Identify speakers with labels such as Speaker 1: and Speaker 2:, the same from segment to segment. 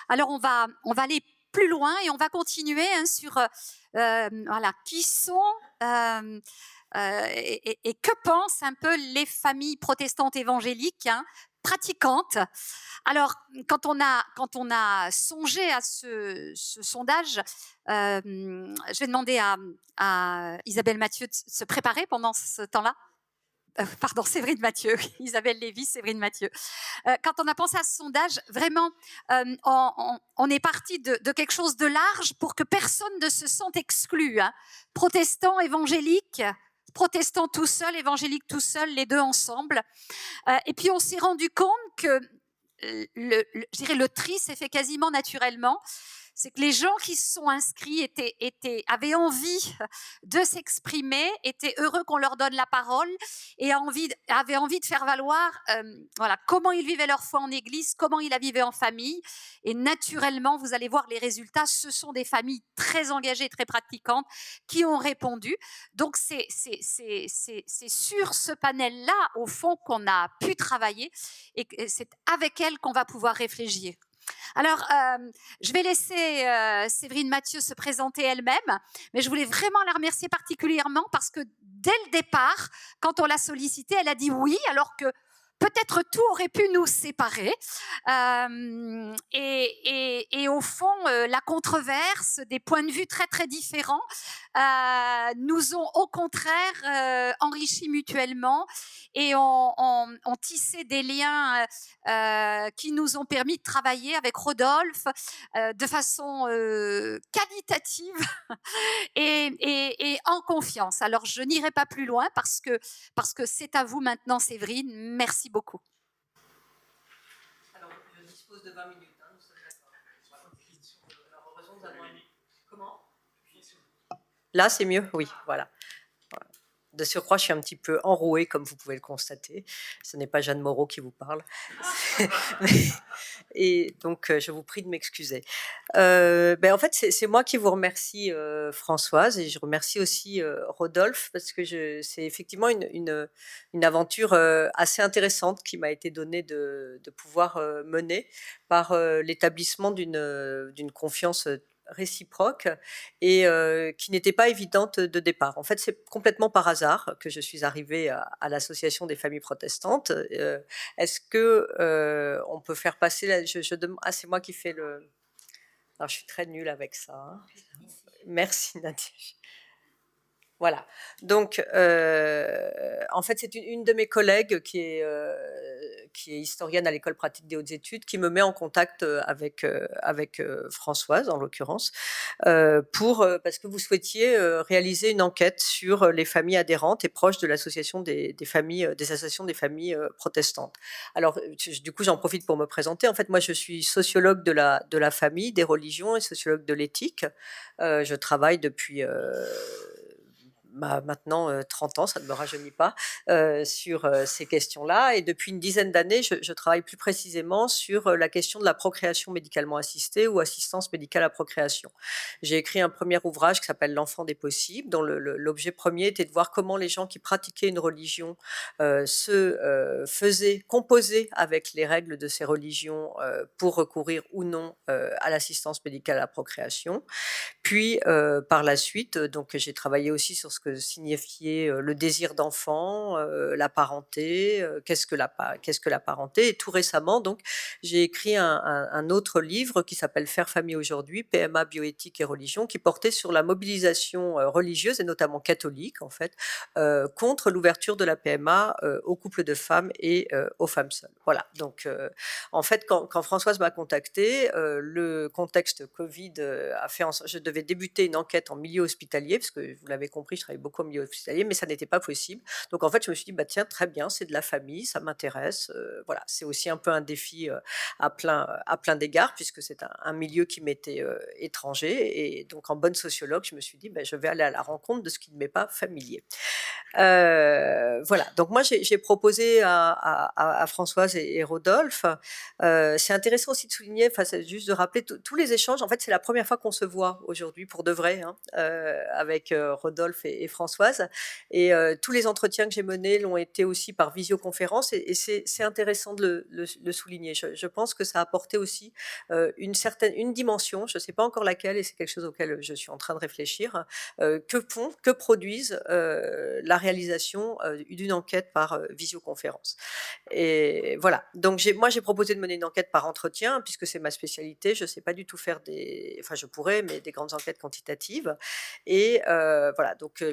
Speaker 1: Alors, on va aller plus loin et on va continuer sur voilà, qui sont et que pensent un peu les familles protestantes évangéliques pratiquantes. Alors, quand on a songé à ce sondage, je vais demander à Isabelle Mathieu de se préparer pendant ce temps-là. Pardon, Séverine Mathieu, Isabelle Lévy, Séverine Mathieu. Quand on a pensé à ce sondage, vraiment, on est parti de quelque chose de large pour que personne ne se sente exclu. Protestants, évangéliques, protestants tout seul, évangéliques tout seul, les deux ensemble. Et puis on s'est rendu compte que je dirais le tri s'est fait quasiment naturellement. C'est que les gens qui se sont inscrits avaient envie de s'exprimer, étaient heureux qu'on leur donne la parole et avaient envie de faire valoir voilà, comment ils vivaient leur foi en église, comment ils la vivaient en famille. Et naturellement, vous allez voir les résultats, ce sont des familles très engagées, très pratiquantes qui ont répondu. Donc, c'est sur ce panel-là, au fond, qu'on a pu travailler et c'est avec elles qu'on va pouvoir réfléchir. Alors, je vais laisser Séverine Mathieu se présenter elle-même, mais je voulais vraiment la remercier particulièrement parce que dès le départ, quand on l'a sollicitée, elle a dit oui, alors que peut-être tout aurait pu nous séparer. Et au fond, la controverse, des points de vue très, très différents, nous ont au contraire enrichis mutuellement et ont tissé des liens qui nous ont permis de travailler avec Rodolphe de façon qualitative et en confiance. Alors, je n'irai pas plus loin parce que c'est à vous maintenant, Séverine. Merci beaucoup.
Speaker 2: Alors, je dispose de 20 minutes, nous sommes d'accord. Alors, heureusement, nous avons Comment ? Là, c'est mieux ? Oui, voilà. De surcroît, je suis un petit peu enrouée, comme vous pouvez le constater. Ce n'est pas Jeanne Moreau qui vous parle. Et donc, je vous prie de m'excuser. En fait, c'est moi qui vous remercie, Françoise, et je remercie aussi Rodolphe, parce que c'est effectivement une aventure assez intéressante qui m'a été donnée de pouvoir mener par l'établissement d'une confiance réciproque et qui n'était pas évidente de départ. En fait, c'est complètement par hasard que je suis arrivée à l'Association des familles protestantes. Est-ce que on peut faire passer c'est moi qui fais le... Alors, je suis très nulle avec ça. Hein. Merci Nadia. Voilà. Donc, en fait, c'est une de mes collègues qui est historienne à l'École pratique des hautes études, qui me met en contact avec Françoise, en l'occurrence, parce que vous souhaitiez réaliser une enquête sur les familles adhérentes et proches de l'association des associations des familles protestantes. Alors, du coup, j'en profite pour me présenter. En fait, moi, je suis sociologue de la famille, des religions et sociologue de l'éthique. Je travaille depuis... maintenant 30 ans, ça ne me rajeunit pas, sur ces questions-là. Et depuis une dizaine d'années, je travaille plus précisément sur la question de la procréation médicalement assistée ou assistance médicale à procréation. J'ai écrit un premier ouvrage qui s'appelle L'enfant des possibles, dont l'objet premier était de voir comment les gens qui pratiquaient une religion faisaient composer avec les règles de ces religions pour recourir ou non à l'assistance médicale à la procréation. Puis, par la suite, donc j'ai travaillé aussi sur ce que signifiait le désir d'enfant, la parenté, qu'est-ce que la parenté. Et tout récemment, donc, j'ai écrit un autre livre qui s'appelle Faire famille aujourd'hui, PMA, bioéthique et religion, qui portait sur la mobilisation religieuse et notamment catholique, en fait, contre l'ouverture de la PMA aux couples de femmes et aux femmes seules. Voilà. Donc, en fait, quand Françoise m'a contactée, le contexte Covid a fait en sorte, je devais débuter une enquête en milieu hospitalier, parce que vous l'avez compris, je travaille beaucoup en milieu hospitalier, mais ça n'était pas possible. Donc en fait, je me suis dit, tiens, très bien, c'est de la famille, ça m'intéresse. Voilà, c'est aussi un peu un défi à plein d'égards, puisque c'est un milieu qui m'était étranger. Et donc en bonne sociologue, je me suis dit, je vais aller à la rencontre de ce qui ne m'est pas familier. Voilà, donc moi j'ai proposé à Françoise et Rodolphe. C'est intéressant aussi de souligner, c'est juste de rappeler tous les échanges. En fait, c'est la première fois qu'on se voit aujourd'hui pour de vrai, avec Rodolphe et et Françoise. Et tous les entretiens que j'ai menés l'ont été aussi par visioconférence. Et c'est intéressant de le souligner. Je pense que ça a apporté aussi une dimension, je ne sais pas encore laquelle, et c'est quelque chose auquel je suis en train de réfléchir, que produisent la réalisation d'une enquête par visioconférence. Et voilà. Donc moi j'ai proposé de mener une enquête par entretien puisque c'est ma spécialité. Je sais pas du tout faire enfin je pourrais, mais des grandes enquêtes quantitatives. Et voilà. Donc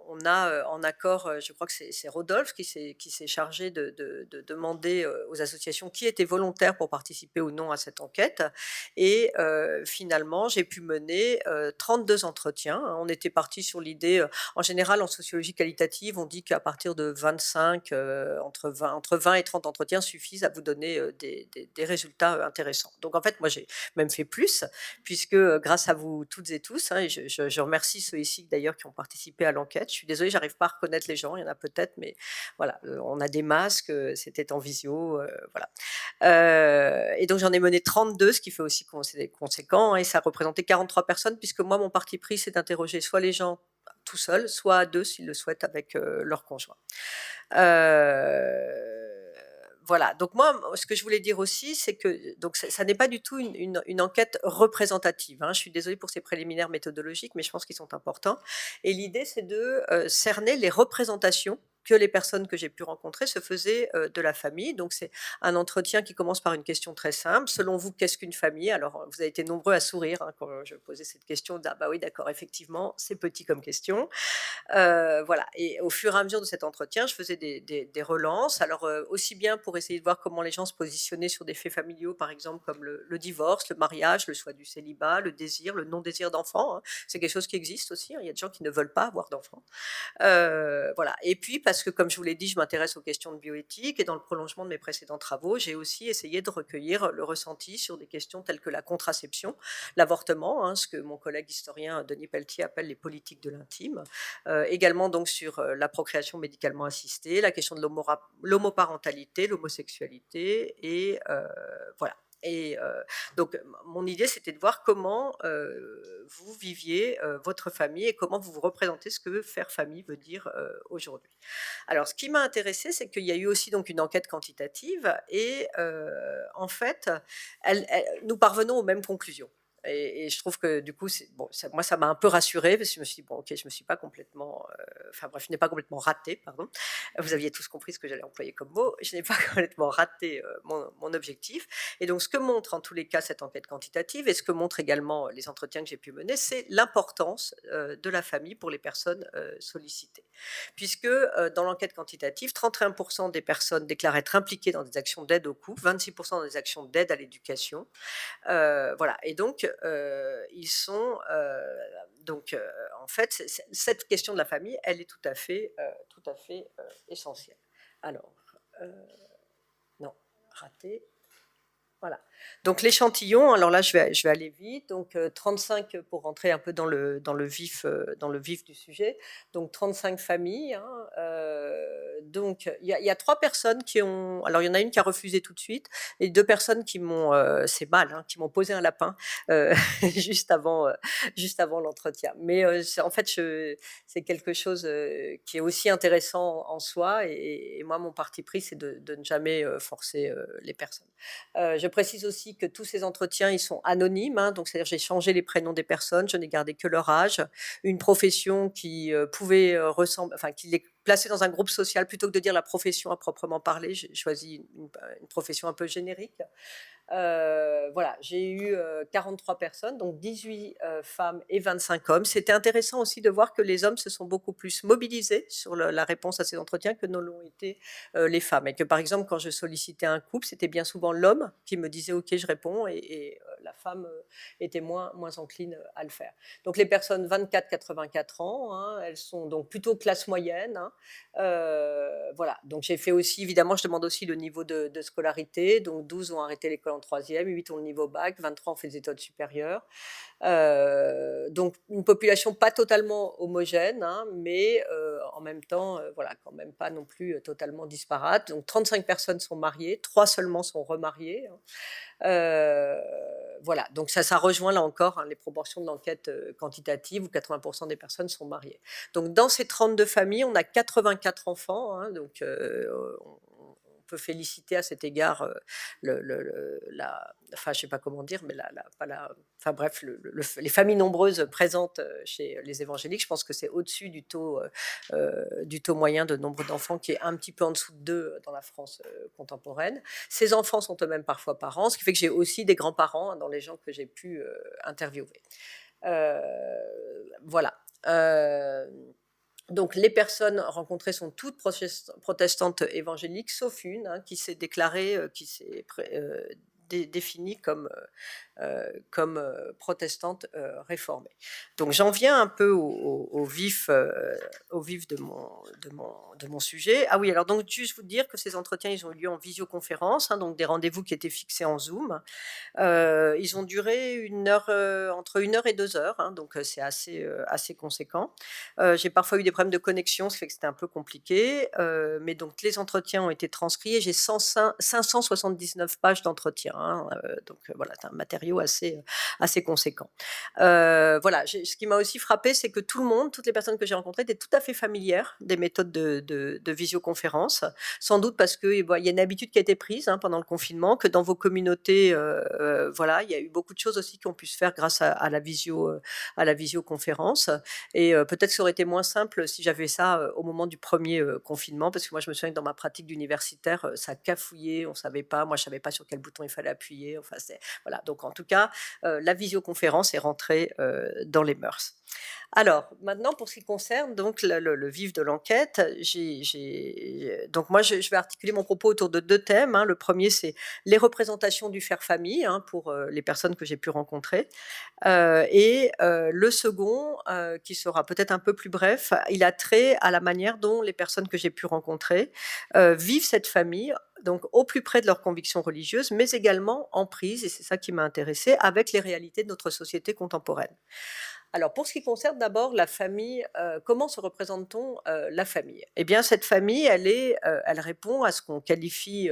Speaker 2: on a en accord, je crois que c'est Rodolphe qui s'est chargé de demander aux associations qui étaient volontaires pour participer ou non à cette enquête. Et finalement j'ai pu mener 32 entretiens. On était parti sur l'idée, en général en sociologie qualitative, on dit qu'à partir de 25, entre 20 et 30 entretiens suffisent à vous donner des résultats intéressants. Donc en fait, moi j'ai même fait plus, puisque grâce à vous toutes et tous, et je remercie ceux ici d'ailleurs qui ont participé à l'enquête. Je suis désolée, j'arrive pas à reconnaître les gens, il y en a peut-être, mais voilà, on a des masques, c'était en visio, voilà. Et donc j'en ai mené 32, ce qui fait aussi c'est conséquent, et ça représentait 43 personnes, puisque moi mon parti pris c'est d'interroger soit les gens tout seuls, soit à deux s'ils le souhaitent avec leur conjoint. Voilà, donc moi, ce que je voulais dire aussi, c'est que donc ça n'est pas du tout une enquête représentative. Je suis désolée pour ces préliminaires méthodologiques, mais je pense qu'ils sont importants. Et l'idée, c'est de cerner les représentations que les personnes que j'ai pu rencontrer se faisaient de la famille. Donc c'est un entretien qui commence par une question très simple. Selon vous, qu'est-ce qu'une famille? Alors vous avez été nombreux à sourire quand je posais cette question. Ah bah oui, d'accord, effectivement, c'est petit comme question. Voilà. Et au fur et à mesure de cet entretien, je faisais des relances. Alors aussi bien pour essayer de voir comment les gens se positionnaient sur des faits familiaux, par exemple comme le divorce, le mariage, le choix du célibat, le désir, le non-désir d'enfant. C'est quelque chose qui existe aussi. Il y a des gens qui ne veulent pas avoir d'enfants. Voilà. Et puis parce que, comme je vous l'ai dit, je m'intéresse aux questions de bioéthique, et dans le prolongement de mes précédents travaux, j'ai aussi essayé de recueillir le ressenti sur des questions telles que la contraception, l'avortement, ce que mon collègue historien Denis Pelletier appelle les politiques de l'intime. Également donc sur la procréation médicalement assistée, la question de l'homoparentalité, l'homosexualité, et voilà. Et donc mon idée, c'était de voir comment vous viviez votre famille et comment vous vous représentez ce que faire famille veut dire aujourd'hui. Alors ce qui m'a intéressée, c'est qu'il y a eu aussi donc une enquête quantitative, et en fait, nous parvenons aux mêmes conclusions. Et je trouve que du coup, bon, moi, ça m'a un peu rassurée, parce que je me suis dit, bon, ok, je me suis pas complètement, enfin bref, je n'ai pas complètement raté, pardon. Vous aviez tous compris ce que j'allais employer comme mot. Je n'ai pas complètement raté mon objectif. Et donc, ce que montre en tous les cas cette enquête quantitative, et ce que montrent également les entretiens que j'ai pu mener, c'est l'importance de la famille pour les personnes sollicitées. Puisque dans l'enquête quantitative, 31% des personnes déclarent être impliquées dans des actions d'aide au couple, 26% dans des actions d'aide à l'éducation. Voilà. Et donc, ils sont donc en fait, cette question de la famille, elle est tout à fait essentielle. Alors, non, raté. Voilà. Donc l'échantillon, alors là je vais aller vite. Donc 35 pour rentrer un peu dans le vif du sujet. Donc 35 familles. Donc il y a 3 personnes qui ont. Alors il y en a une qui a refusé tout de suite, et 2 personnes qui m'ont, c'est mal, qui m'ont posé un lapin juste avant l'entretien. Mais en fait c'est quelque chose qui est aussi intéressant en soi, et moi mon parti pris c'est de ne jamais forcer les personnes. Je précise aussi que tous ces entretiens, ils sont anonymes, donc c'est-à-dire j'ai changé les prénoms des personnes, je n'ai gardé que leur âge, une profession qui pouvait ressembler, enfin qui les plaçait dans un groupe social, plutôt que de dire la profession à proprement parler, j'ai choisi une profession un peu générique. Voilà, j'ai eu 43 personnes, donc 18 femmes et 25 hommes. C'était intéressant aussi de voir que les hommes se sont beaucoup plus mobilisés sur la réponse à ces entretiens que ne l'ont été les femmes. Et que par exemple, quand je sollicitais un couple, c'était bien souvent l'homme qui me disait OK, je réponds, et la femme était moins encline à le faire. Donc les personnes 24-84 ans, elles sont donc plutôt classe moyenne. Voilà, donc j'ai fait aussi, évidemment, je demande aussi le niveau de scolarité. Donc 12 ont arrêté l'école en 3e, 8 ont le niveau bac, 23 ont fait des études supérieures. Donc une population pas totalement homogène, mais en même temps, voilà, quand même pas non plus totalement disparate. Donc 35 personnes sont mariées, 3 seulement sont remariées. voilà, donc ça rejoint là encore, hein, les proportions de l'enquête quantitative où 80% des personnes sont mariées. Donc dans ces 32 familles, on a 84 enfants, hein, donc on peut féliciter à cet égard enfin je sais pas comment dire, mais pas enfin bref, les familles nombreuses présentes chez les évangéliques. Je pense que c'est au-dessus du taux moyen de nombre d'enfants qui est un petit peu en dessous de 2 dans la France contemporaine. Ces enfants sont eux-mêmes parfois parents, ce qui fait que j'ai aussi des grands-parents, hein, dans les gens que j'ai pu interviewer. Voilà. Donc les personnes rencontrées sont toutes protestantes évangéliques, sauf une, hein, qui s'est déclarée, qui s'est définie comme protestante réformée. Donc j'en viens un peu au vif de mon sujet. Ah oui, alors donc juste vous dire que ces entretiens, ils ont eu lieu en visioconférence, hein, donc des rendez-vous qui étaient fixés en Zoom. Ils ont duré 1 heure, entre 1 heure et 2 heures, hein, donc c'est assez conséquent. J'ai parfois eu des problèmes de connexion, ce qui fait que c'était un peu compliqué, mais donc les entretiens ont été transcrits et j'ai 579 pages d'entretien, hein, donc voilà, c'est un matériau assez conséquent. Voilà, ce qui m'a aussi frappé, c'est que tout le monde, toutes les personnes que j'ai rencontrées étaient tout à fait familières des méthodes de visioconférence, sans doute parce que il y a une habitude qui a été prise, hein, pendant le confinement, que dans vos communautés, voilà, il y a eu beaucoup de choses aussi qui ont pu se faire grâce à la visioconférence. Et peut-être que ça aurait été moins simple si j'avais ça au moment du premier confinement, parce que moi je me souviens que dans ma pratique d'universitaire, ça cafouillait, on savait pas, moi je savais pas sur quel bouton il fallait appuyer. Enfin, voilà. Donc en tout cas, la visioconférence est rentrée dans les mœurs. Alors, maintenant, pour ce qui concerne donc le vif de l'enquête, donc moi, je vais articuler mon propos autour de 2 thèmes, hein. Le premier, c'est les représentations du faire famille, hein, pour les personnes que j'ai pu rencontrer. Et le second, qui sera peut-être un peu plus bref, il a trait à la manière dont les personnes que j'ai pu rencontrer vivent cette famille, donc au plus près de leurs convictions religieuses, mais également en prise, et c'est ça qui m'a intéressée, avec les réalités de notre société contemporaine. Alors, pour ce qui concerne d'abord la famille, comment se représente-t-on la famille? Eh bien, cette famille, elle répond à ce qu'on qualifie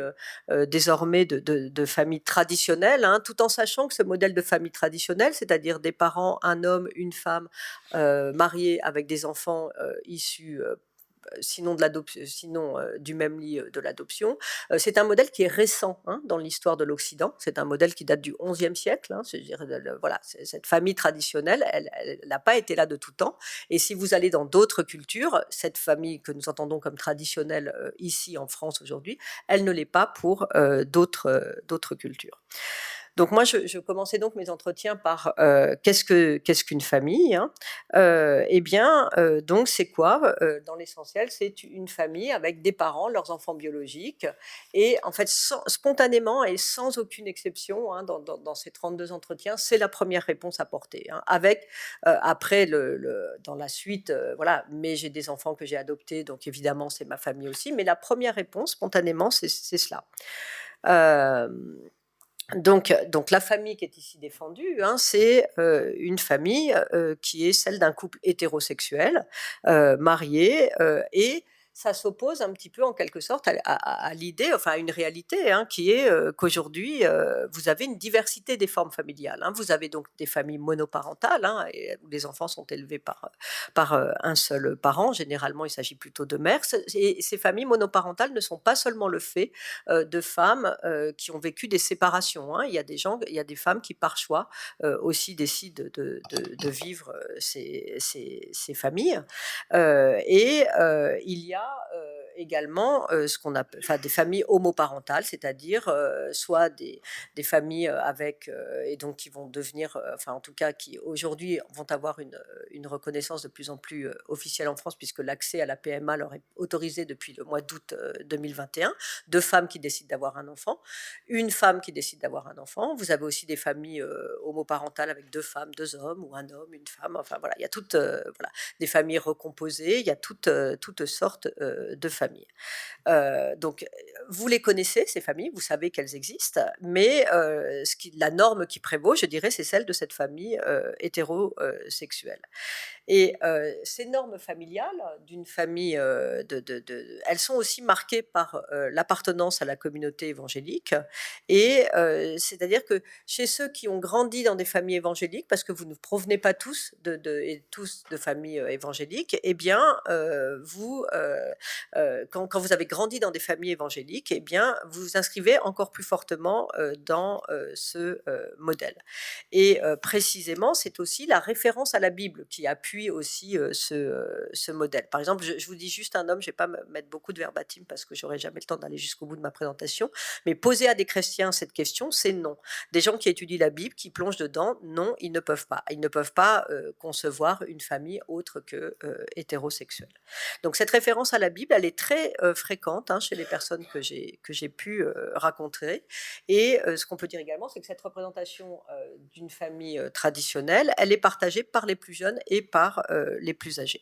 Speaker 2: désormais de famille traditionnelle, hein, tout en sachant que ce modèle de famille traditionnelle, c'est-à-dire des parents, un homme, une femme, mariés avec des enfants issus sinon du même lit de l'adoption. C'est un modèle qui est récent, hein, dans l'histoire de l'Occident. C'est un modèle qui date du XIe siècle. Hein, voilà, cette famille traditionnelle, elle n'a pas été là de tout temps. Et si vous allez dans d'autres cultures, cette famille que nous entendons comme traditionnelle ici en France aujourd'hui, elle ne l'est pas pour d'autres cultures. Donc moi, je commençais donc mes entretiens par qu'est-ce qu'une famille, hein. Eh bien, donc c'est quoi dans l'essentiel, c'est une famille avec des parents, leurs enfants biologiques, et en fait spontanément et sans aucune exception, hein, dans ces 32 entretiens, c'est la première réponse apportée, hein, avec après dans la suite, voilà, mais j'ai des enfants que j'ai adoptés, donc évidemment c'est ma famille aussi, mais la première réponse spontanément, c'est cela. Euh, donc la famille qui est ici défendue, hein, c'est une famille qui est celle d'un couple hétérosexuel, marié, et ça s'oppose un petit peu en quelque sorte à l'idée, enfin à une réalité, hein, qui est qu'aujourd'hui, vous avez une diversité des formes familiales, hein. Vous avez donc des familles monoparentales, hein, où les enfants sont élevés par un seul parent. Généralement, il s'agit plutôt de mères. Et ces familles monoparentales ne sont pas seulement le fait de femmes qui ont vécu des séparations, hein. Il y a des femmes qui, par choix, aussi décident de vivre ces familles. Et il y a également ce qu'on appelle, enfin, des familles homoparentales, c'est-à-dire soit des familles avec, et donc qui vont devenir, enfin en tout cas qui aujourd'hui vont avoir une reconnaissance de plus en plus officielle en France, puisque l'accès à la PMA leur est autorisé depuis le mois d'août 2021. 2 femmes qui décident d'avoir un enfant, une femme qui décide d'avoir un enfant. Vous avez aussi des familles homoparentales avec 2 femmes, 2 hommes, ou un homme, une femme. Enfin voilà, il y a toutes voilà, des familles recomposées, il y a toutes sortes de familles. famille. Donc, vous les connaissez, ces familles, vous savez qu'elles existent, mais la norme qui prévaut, je dirais, c'est celle de cette famille hétérosexuelle. Et ces normes familiales d'une famille, elles sont aussi marquées par l'appartenance à la communauté évangélique. Et c'est-à-dire que chez ceux qui ont grandi dans des familles évangéliques, parce que vous ne provenez pas tous et tous de familles évangéliques, eh bien, quand vous avez grandi dans des familles évangéliques, eh bien, vous vous inscrivez encore plus fortement dans ce modèle. Et précisément, c'est aussi la référence à la Bible qui appuie aussi ce modèle. Par exemple, je vous dis juste un homme, je ne vais pas mettre beaucoup de verbatim parce que j'aurai jamais le temps d'aller jusqu'au bout de ma présentation, mais poser à des chrétiens cette question, c'est non. Des gens qui étudient la Bible, qui plongent dedans, non, ils ne peuvent pas. Ils ne peuvent pas concevoir une famille autre que hétérosexuelle. Donc cette référence à la Bible, elle est très fréquente chez les personnes que j'ai pu rencontrer. Et ce qu'on peut dire également, c'est que cette représentation d'une famille traditionnelle, elle est partagée par les plus jeunes et par les plus âgés.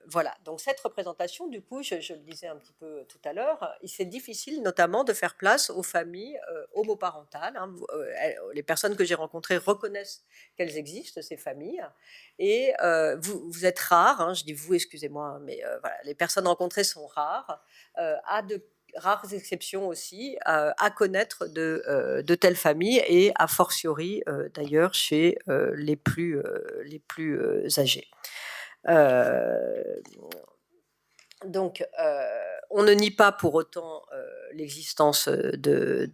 Speaker 2: Voilà, donc cette représentation, du coup, je le disais un petit peu tout à l'heure, c'est difficile notamment de faire place aux familles homoparentales. Les personnes que j'ai rencontrées reconnaissent qu'elles existent, ces familles, et vous êtes rares, je dis vous, excusez-moi, mais voilà, les personnes rencontrées sont rares, à de rares exceptions aussi, à connaître de telles familles, et a fortiori d'ailleurs chez les plus âgés. Donc, on ne nie pas pour autant l'existence de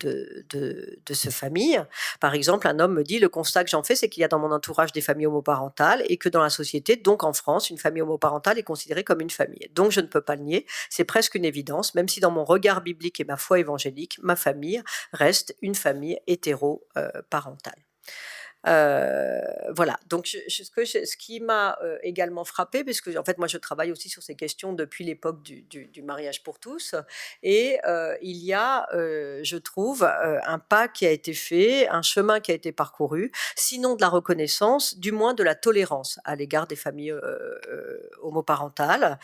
Speaker 2: ce famille. Par exemple, un homme me dit, le constat que j'en fais, c'est qu'il y a dans mon entourage des familles homoparentales et que dans la société, donc en France, une famille homoparentale est considérée comme une famille. Donc, je ne peux pas le nier, c'est presque une évidence, même si dans mon regard biblique et ma foi évangélique, ma famille reste une famille hétéroparentale. Voilà, donc ce qui m'a également frappée, parce que en fait moi je travaille aussi sur ces questions depuis l'époque du mariage pour tous, et il y a, je trouve, un pas qui a été fait, un chemin qui a été parcouru, sinon de la reconnaissance, du moins de la tolérance à l'égard des familles homoparentales.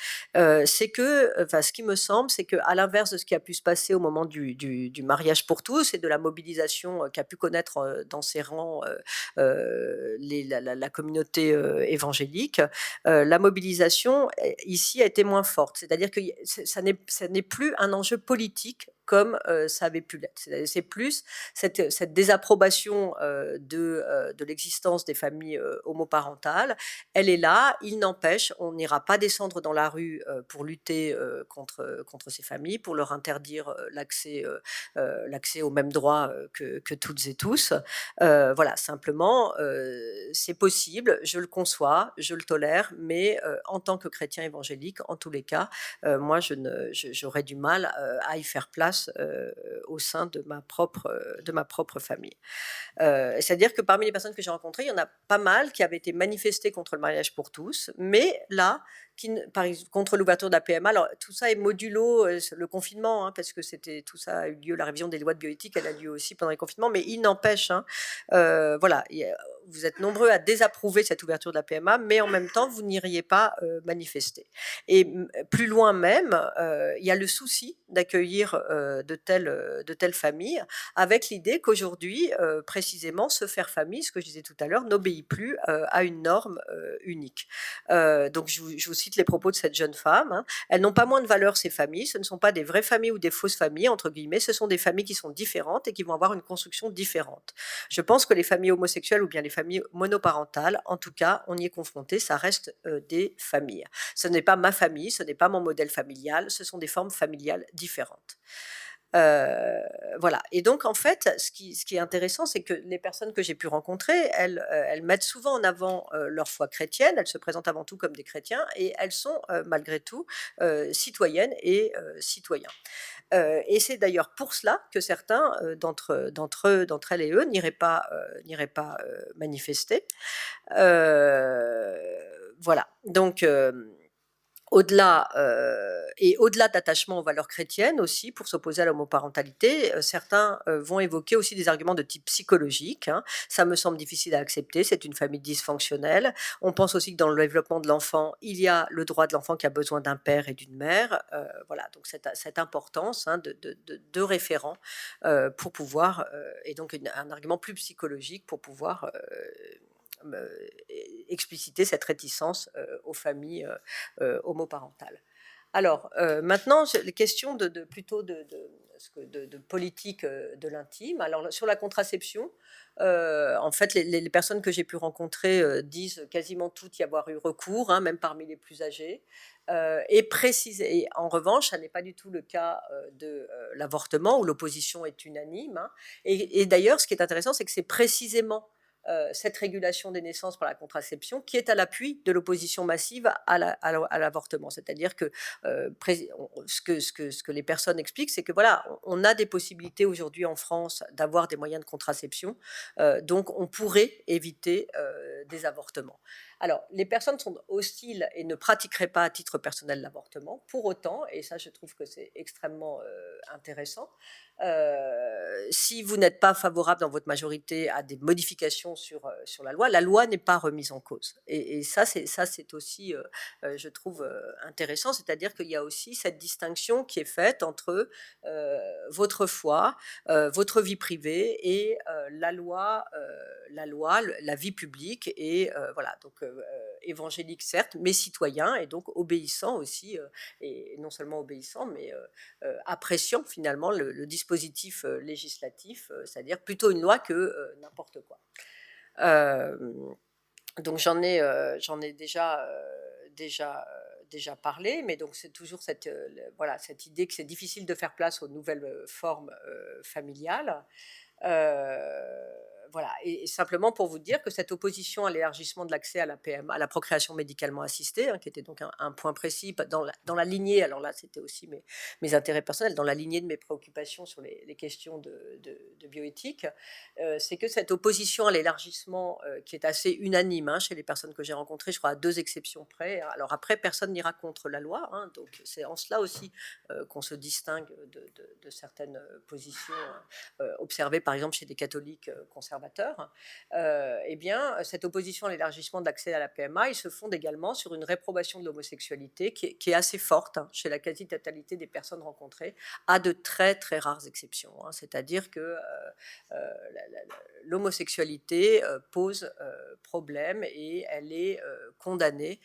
Speaker 2: C'est que, enfin, ce qui me semble, c'est que à l'inverse de ce qui a pu se passer au moment du mariage pour tous et de la mobilisation qu'a pu connaître dans ses rangs la communauté évangélique, la mobilisation ici a été moins forte. C'est-à-dire que ça n'est plus un enjeu politique comme ça avait pu l'être. C'est plus cette désapprobation de l'existence des familles homoparentales. Elle est là, il n'empêche, on n'ira pas descendre dans la rue pour lutter contre ces familles, pour leur interdire l'accès aux mêmes droits que toutes et tous. Voilà, simplement, c'est possible, je le conçois, je le tolère, mais en tant que chrétien évangélique, en tous les cas, moi, j'aurais du mal à y faire place au sein de ma propre famille. C'est-à-dire que parmi les personnes que j'ai rencontrées, il y en a pas mal qui avaient été manifestées contre le mariage pour tous, mais là, contre l'ouverture de la PMA. Alors, tout ça est modulo le confinement, parce que tout ça a eu lieu, la révision des lois de bioéthique, elle a lieu aussi pendant les confinements, mais il n'empêche, voilà, vous êtes nombreux à désapprouver cette ouverture de la PMA, mais en même temps, vous n'iriez pas manifester. Et plus loin même, il y a le souci d'accueillir de telles familles, avec l'idée qu'aujourd'hui, précisément, se faire famille, ce que je disais tout à l'heure, n'obéit plus à une norme unique. Donc, je vous cite les propos de cette jeune femme. Elles n'ont pas moins de valeur, ces familles. Ce ne sont pas des vraies familles ou des fausses familles, entre guillemets. Ce sont des familles qui sont différentes et qui vont avoir une construction différente. Je pense que les familles homosexuelles ou bien les familles monoparentales, en tout cas, on y est confronté, ça reste des familles. Ce n'est pas ma famille, ce n'est pas mon modèle familial, ce sont des formes familiales différentes. Voilà. Et donc, en fait, ce qui est intéressant, c'est que les personnes que j'ai pu rencontrer, elles mettent souvent en avant leur foi chrétienne, elles se présentent avant tout comme des chrétiens, et elles sont malgré tout citoyennes et citoyens. Et c'est d'ailleurs pour cela que certains d'entre elles et eux n'iraient pas manifester. Voilà. Donc, Au-delà, et au-delà d'attachement aux valeurs chrétiennes aussi, pour s'opposer à l'homoparentalité, certains, vont évoquer aussi des arguments de type psychologique, hein. Ça me semble difficile à accepter, c'est une famille dysfonctionnelle. On pense aussi que dans le développement de l'enfant, il y a le droit de l'enfant qui a besoin d'un père et d'une mère. Voilà, donc cette importance, hein, de référents, pour pouvoir, et donc un argument plus psychologique pour pouvoir, expliciter cette réticence, aux familles, homoparentales. Alors, maintenant, les questions plutôt de politique, de l'intime. Alors, sur la contraception, en fait, les personnes que j'ai pu rencontrer, disent quasiment toutes y avoir eu recours, hein, même parmi les plus âgés. Et en revanche, ça n'est pas du tout le cas, de l'avortement, où l'opposition est unanime, hein. Et d'ailleurs, ce qui est intéressant, c'est que c'est précisément, cette régulation des naissances par la contraception qui est à l'appui de l'opposition massive à l'avortement. C'est-à-dire que, ce que les personnes expliquent, c'est que voilà, on a des possibilités aujourd'hui en France d'avoir des moyens de contraception, donc on pourrait éviter, des avortements. Alors, les personnes sont hostiles et ne pratiqueraient pas à titre personnel l'avortement. Pour autant, et ça je trouve que c'est extrêmement, intéressant, si vous n'êtes pas favorable dans votre majorité à des modifications sur la loi n'est pas remise en cause. Et ça, c'est aussi, je trouve, intéressant, c'est-à-dire qu'il y a aussi cette distinction qui est faite entre, votre foi, votre vie privée et, la vie publique, et voilà, donc évangélique certes, mais citoyen, et donc obéissant aussi, et non seulement obéissant, mais appréciant finalement le dispositif, législatif, c'est-à-dire plutôt une loi que, n'importe quoi. Euh, donc j'en ai déjà parlé, mais donc c'est toujours voilà, cette idée que c'est difficile de faire place aux nouvelles, formes, familiales. Voilà, et simplement pour vous dire que cette opposition à l'élargissement de l'accès à la PMA, à la procréation médicalement assistée, hein, qui était donc un point précis dans la lignée, alors là c'était aussi mes intérêts personnels, dans la lignée de mes préoccupations sur les questions de bioéthique, c'est que cette opposition à l'élargissement, qui est assez unanime, hein, chez les personnes que j'ai rencontrées, je crois à 2 exceptions près. Alors après, personne n'ira contre la loi, hein, donc c'est en cela aussi, qu'on se distingue de certaines, positions, observées par exemple chez des catholiques, conservateurs. Eh bien, cette opposition à l'élargissement de l'accès à la PMA, ils se fonde également sur une réprobation de l'homosexualité qui est assez forte, hein, chez la quasi-totalité des personnes rencontrées, à de très très rares exceptions, hein. C'est-à-dire que, l'homosexualité, pose, problème, et elle est, condamnée,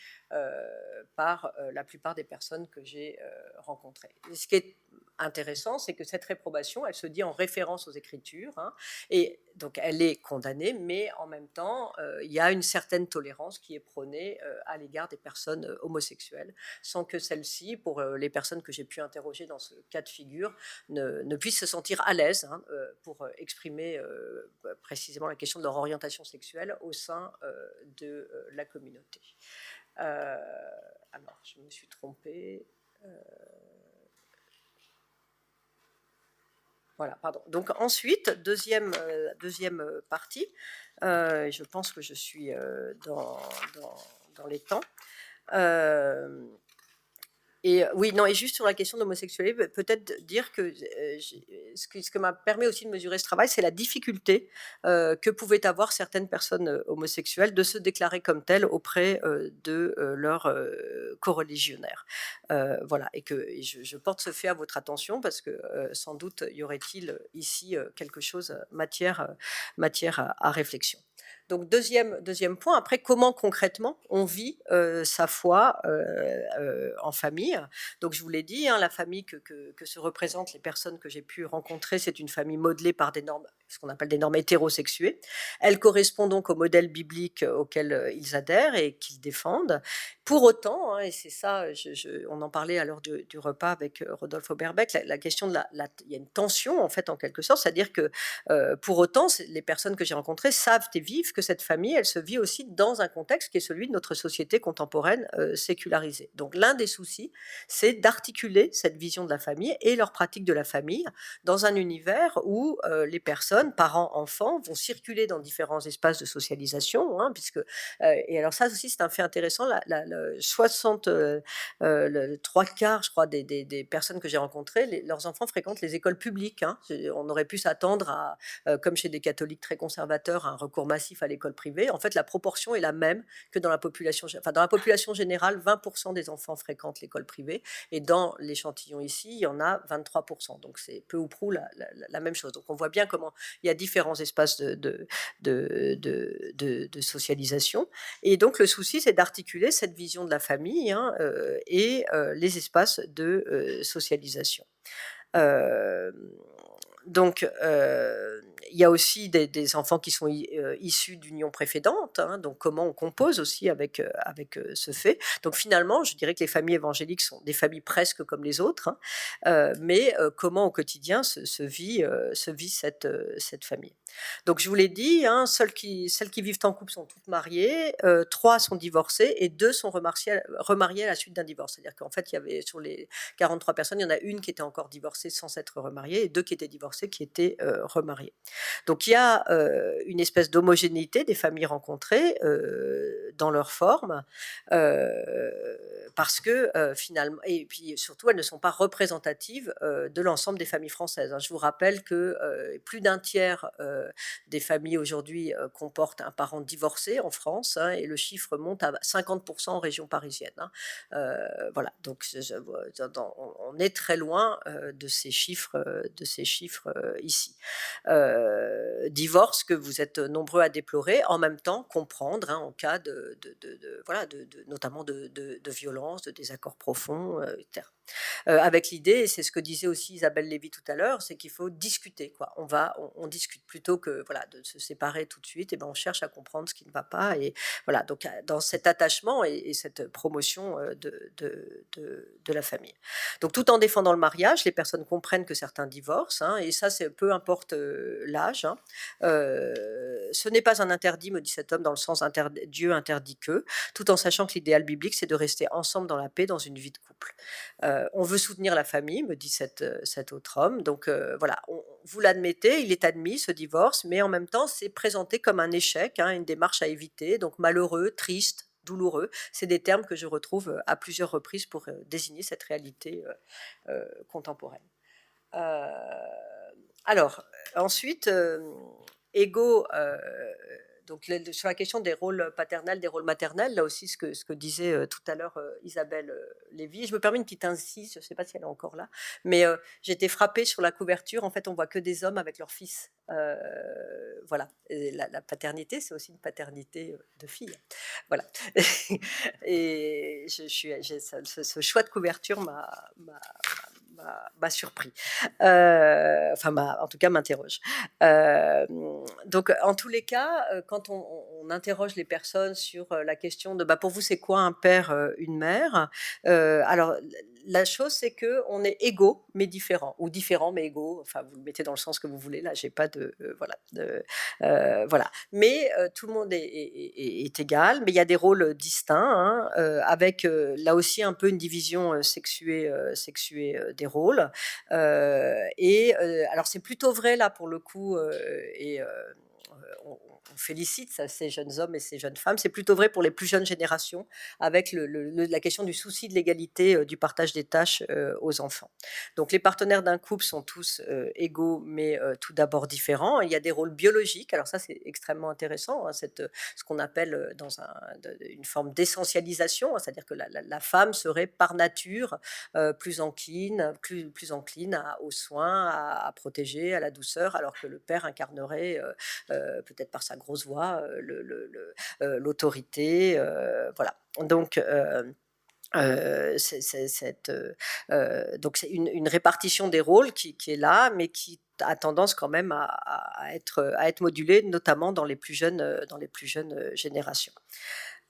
Speaker 2: par, la plupart des personnes que j'ai, rencontrées. Et ce qui est intéressant, c'est que cette réprobation, elle se dit en référence aux Écritures, hein, et donc elle est condamnée, mais en même temps, il y a une certaine tolérance qui est prônée, à l'égard des personnes, homosexuelles, sans que celles-ci, pour, les personnes que j'ai pu interroger dans ce cas de figure, ne puissent se sentir à l'aise, hein, pour, exprimer, précisément la question de leur orientation sexuelle au sein, de, la communauté. Alors, je me suis trompée. Voilà, pardon. Donc ensuite, deuxième partie, je pense que je suis, dans les temps. Euh, Et oui, non, et juste sur la question de l'homosexualité, peut-être dire que, ce que m'a permis aussi de mesurer ce travail, c'est la difficulté, que pouvaient avoir certaines personnes, homosexuelles, de se déclarer comme telles auprès, de, leurs, coreligionnaires. Voilà, et je porte ce fait à votre attention parce que, sans doute y aurait-il ici, quelque chose, matière à réflexion. Donc deuxième point, après, comment concrètement on vit, sa foi, en famille. Donc je vous l'ai dit, hein, la famille que se représentent les personnes que j'ai pu rencontrer, c'est une famille modelée par des normes, ce qu'on appelle des normes hétérosexuées. Elle correspond donc au modèle biblique, auquel, ils adhèrent et qu'ils défendent. Pour autant, hein, et c'est ça, on en parlait à l'heure du repas avec, Rodolphe Oberbeck, la question il y a une tension en fait en quelque sorte, c'est-à-dire que, pour autant, les personnes que j'ai rencontrées savent et vivent que cette famille, elle se vit aussi dans un contexte qui est celui de notre société contemporaine, sécularisée. Donc l'un des soucis, c'est d'articuler cette vision de la famille et leur pratique de la famille dans un univers où, les personnes personnes, parents, enfants, vont circuler dans différents espaces de socialisation, hein, puisque, et alors ça aussi c'est un fait intéressant, 60, le 3/4, je crois, des personnes que j'ai rencontrées, leurs enfants fréquentent les écoles publiques. Hein. On aurait pu s'attendre à, comme chez des catholiques très conservateurs, à un recours massif à l'école privée. En fait, la proportion est la même que dans la population. Enfin, dans la population générale, 20% des enfants fréquentent l'école privée, et dans l'échantillon ici, il y en a 23%. Donc c'est peu ou prou la même chose. Donc on voit bien comment il y a différents espaces de socialisation. Et donc le souci, c'est d'articuler cette vision de la famille, hein, et les espaces de socialisation. Euh, donc, il y a aussi des enfants qui sont issus d'unions précédentes, hein, donc comment on compose aussi avec ce fait. Donc finalement, je dirais que les familles évangéliques sont des familles presque comme les autres, hein, mais comment au quotidien se vit cette famille. Donc je vous l'ai dit, hein, celles qui vivent en couple sont toutes mariées, 3 sont divorcées et 2 sont remariées à la suite d'un divorce. C'est-à-dire qu'en fait, il y avait sur les 43 personnes, il y en a une qui était encore divorcée sans s'être remariée et 2 qui étaient divorcées qui étaient remariées. Donc il y a une espèce d'homogénéité des familles rencontrées dans leur forme, parce que finalement, et puis surtout, elles ne sont pas représentatives de l'ensemble des familles françaises. Hein. Je vous rappelle que plus d'un tiers des familles aujourd'hui comportent un parent divorcé en France, hein, et le chiffre monte à 50% en région parisienne. Hein. Voilà, donc on est très loin de ces chiffres ici. Divorce que vous êtes nombreux à déplorer, en même temps comprendre, hein, en cas voilà, notamment de violence, de désaccords profonds, etc. Avec l'idée, et c'est ce que disait aussi Isabelle Lévy tout à l'heure, c'est qu'il faut discuter, quoi. On discute plutôt que, voilà, de se séparer tout de suite. Et ben on cherche à comprendre ce qui ne va pas, et voilà. Donc dans cet attachement et cette promotion de la famille. Donc tout en défendant le mariage, les personnes comprennent que certains divorcent, hein, et ça c'est peu importe l'âge. Hein. Ce n'est pas un interdit, me dit cet homme, dans le sens Dieu interdit que, tout en sachant que l'idéal biblique c'est de rester ensemble dans la paix, dans une vie de couple. On veut soutenir la famille, me dit cet autre homme. Donc voilà, vous l'admettez, il est admis ce divorce, mais en même temps, c'est présenté comme un échec, hein, une démarche à éviter. Donc malheureux, triste, douloureux, c'est des termes que je retrouve à plusieurs reprises pour désigner cette réalité contemporaine. Alors, ensuite, égaux. Donc, sur la question des rôles paternels, des rôles maternels, là aussi, ce que disait tout à l'heure Isabelle Lévy, je me permets une petite incise, je ne sais pas si elle est encore là, mais j'ai été frappée sur la couverture. En fait, on voit que des hommes avec leurs fils. Voilà. Et la paternité, c'est aussi une paternité de fille. Voilà. Et ce choix de couverture m'a surpris. Enfin, en tout cas, m'interroge. Donc, en tous les cas, quand on interroge les personnes sur la question de pour vous, c'est quoi un père, une mère, alors la chose, c'est que on est égaux mais différents, ou différents mais égaux. Enfin, vous le mettez dans le sens que vous voulez. Là, j'ai pas de voilà. Mais tout le monde est égal, mais il y a des rôles distincts, hein, avec là aussi un peu une division sexuée des rôles. Et alors c'est plutôt vrai là pour le coup, et on félicite ces jeunes hommes et ces jeunes femmes. C'est plutôt vrai pour les plus jeunes générations, avec la question du souci de l'égalité du partage des tâches aux enfants. Donc les partenaires d'un couple sont tous égaux, mais tout d'abord différents. Il y a des rôles biologiques. Alors ça, c'est extrêmement intéressant, hein, ce qu'on appelle dans une forme d'essentialisation, hein, c'est-à-dire que la femme serait par nature plus encline aux soins, à protéger, à la douceur, alors que le père incarnerait peut-être par sa grosse voix l'autorité, voilà. Donc donc c'est une répartition des rôles qui est là, mais qui a tendance quand même à être modulée, notamment dans les plus jeunes générations.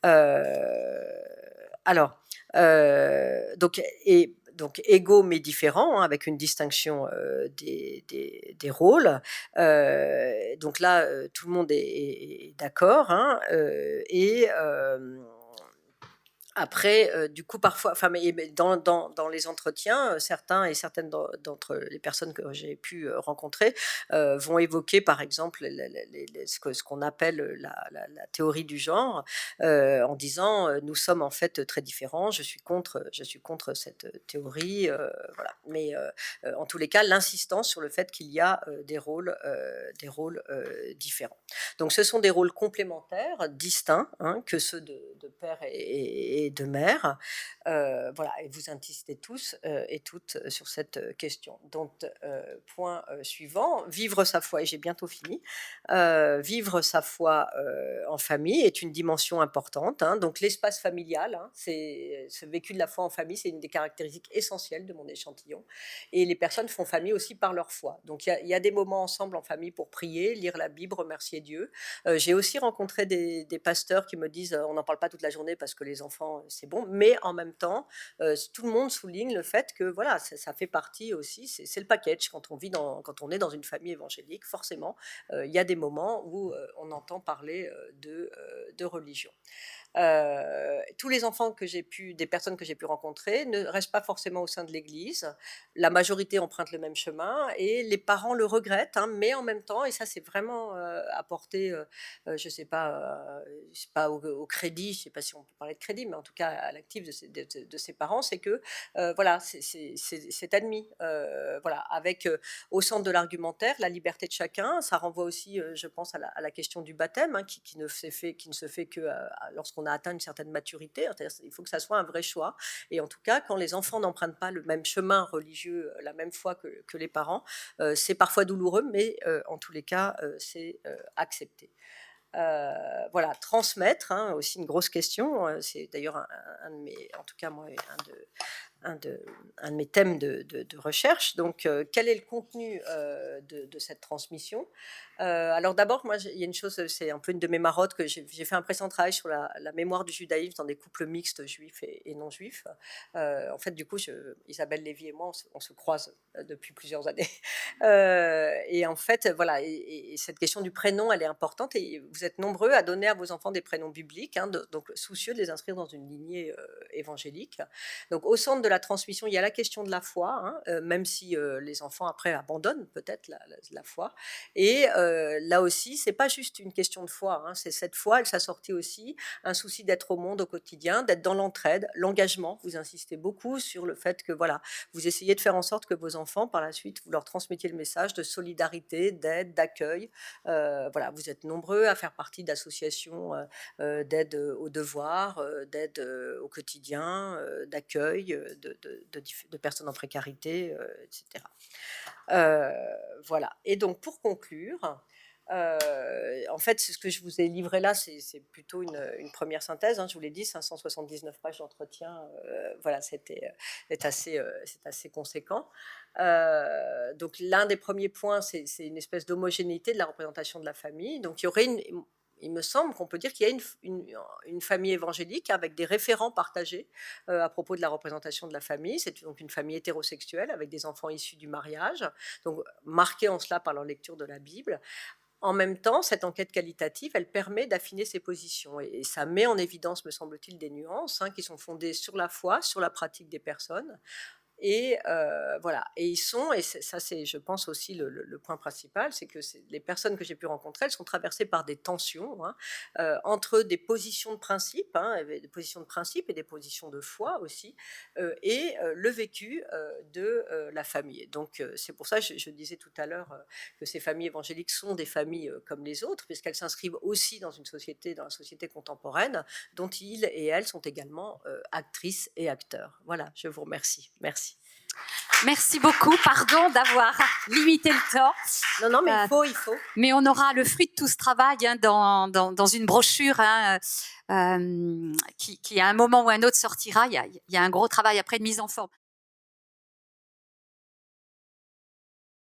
Speaker 2: Alors, donc égaux mais différents, hein, avec une distinction des rôles. Donc là, tout le monde est d'accord, hein, et Après, du coup, parfois, enfin, mais dans les entretiens, certains et certaines d'entre les personnes que j'ai pu rencontrer vont évoquer, par exemple, ce qu'on appelle la théorie du genre, en disant nous sommes en fait très différents. Je suis contre cette théorie, voilà. Mais en tous les cas, l'insistance sur le fait qu'il y a des rôles différents. Donc, ce sont des rôles complémentaires, distincts, hein, que ceux de père et de mère. Voilà, et vous insistez tous et toutes sur cette question. Donc, point suivant, vivre sa foi, et j'ai bientôt fini, vivre sa foi en famille est une dimension importante. Hein. Donc, l'espace familial, hein, c'est ce vécu de la foi en famille, c'est une des caractéristiques essentielles de mon échantillon. Et les personnes font famille aussi par leur foi. Donc, il y a des moments ensemble en famille pour prier, lire la Bible, remercier Dieu. J'ai aussi rencontré des pasteurs qui me disent on n'en parle pas toute la journée parce que les enfants, c'est bon, mais en même temps, tout le monde souligne le fait que voilà, ça fait partie aussi, c'est le package quand quand on est dans une famille évangélique, forcément, il y a des moments où on entend parler de religion. Tous les enfants des personnes que j'ai pu rencontrer ne restent pas forcément au sein de l'Église. La majorité emprunte le même chemin et les parents le regrettent, hein, mais en même temps, et ça c'est vraiment apporté, je sais pas au crédit, je sais pas si on peut parler de crédit, mais en tout cas à l'actif de ces parents, c'est que voilà, c'est admis. Voilà, avec au centre de l'argumentaire la liberté de chacun. Ça renvoie aussi, je pense, à la question du baptême, hein, qui ne se fait que lorsqu'on a atteint une certaine maturité. Il faut que ça soit un vrai choix. Et en tout cas, quand les enfants n'empruntent pas le même chemin religieux, la même foi que les parents, c'est parfois douloureux, mais en tous les cas, c'est accepté. Voilà, transmettre, hein, aussi une grosse question. C'est d'ailleurs un de mes, en tout cas moi, un de, un de mes thèmes de recherche. Donc, quel est le contenu de cette transmission? Alors d'abord, moi, il y a une chose, c'est un peu une de mes marottes, que j'ai fait un précédent travail sur la mémoire du judaïsme dans des couples mixtes juifs et non juifs. En fait, du coup, Isabelle Lévy et moi, on se croise depuis plusieurs années. Et en fait, voilà, et cette question du prénom, elle est importante, et vous êtes nombreux à donner à vos enfants des prénoms bibliques, hein, donc soucieux de les inscrire dans une lignée évangélique. Donc, au centre de la transmission, il y a la question de la foi, hein, même si les enfants après abandonnent peut-être la foi. Et là aussi, c'est pas juste une question de foi, hein, c'est cette foi, elle s'assortit aussi un souci d'être au monde au quotidien, d'être dans l'entraide, l'engagement. Vous insistez beaucoup sur le fait que voilà, vous essayez de faire en sorte que vos enfants, par la suite, vous leur transmettiez le message de solidarité, d'aide, d'accueil. Voilà, vous êtes nombreux à faire partie d'associations d'aide aux devoirs, d'aide au quotidien, d'accueil de personnes en précarité, etc. Voilà. Et donc, pour conclure, en fait, ce que je vous ai livré là, c'est plutôt une première synthèse. Hein, je vous l'ai dit, 579 pages d'entretien. Voilà, c'est assez conséquent. Donc, l'un des premiers points, c'est une espèce d'homogénéité de la représentation de la famille. Donc, il me semble qu'on peut dire qu'il y a une famille évangélique avec des référents partagés à propos de la représentation de la famille. C'est donc une famille hétérosexuelle avec des enfants issus du mariage, donc marqués en cela par leur lecture de la Bible. En même temps, cette enquête qualitative, elle permet d'affiner ses positions, et ça met en évidence, me semble-t-il, des nuances, hein, qui sont fondées sur la foi, sur la pratique des personnes. Et voilà, et ça c'est, je pense aussi, le point principal, c'est que les personnes que j'ai pu rencontrer, elles sont traversées par des tensions, hein, entre des positions de principe, hein, des positions de principe et des positions de foi aussi, et le vécu de la famille. Donc c'est pour ça que je disais tout à l'heure que ces familles évangéliques sont des familles comme les autres, puisqu'elles s'inscrivent aussi dans la société contemporaine, dont ils et elles sont également actrices et acteurs. Voilà, je vous remercie. Merci.
Speaker 1: Merci beaucoup. Pardon d'avoir limité le temps.
Speaker 2: Non, mais il faut.
Speaker 1: Mais on aura le fruit de tout ce travail, hein, dans une brochure, hein, qui à un moment ou un autre sortira. Il y a un gros travail après de mise en forme.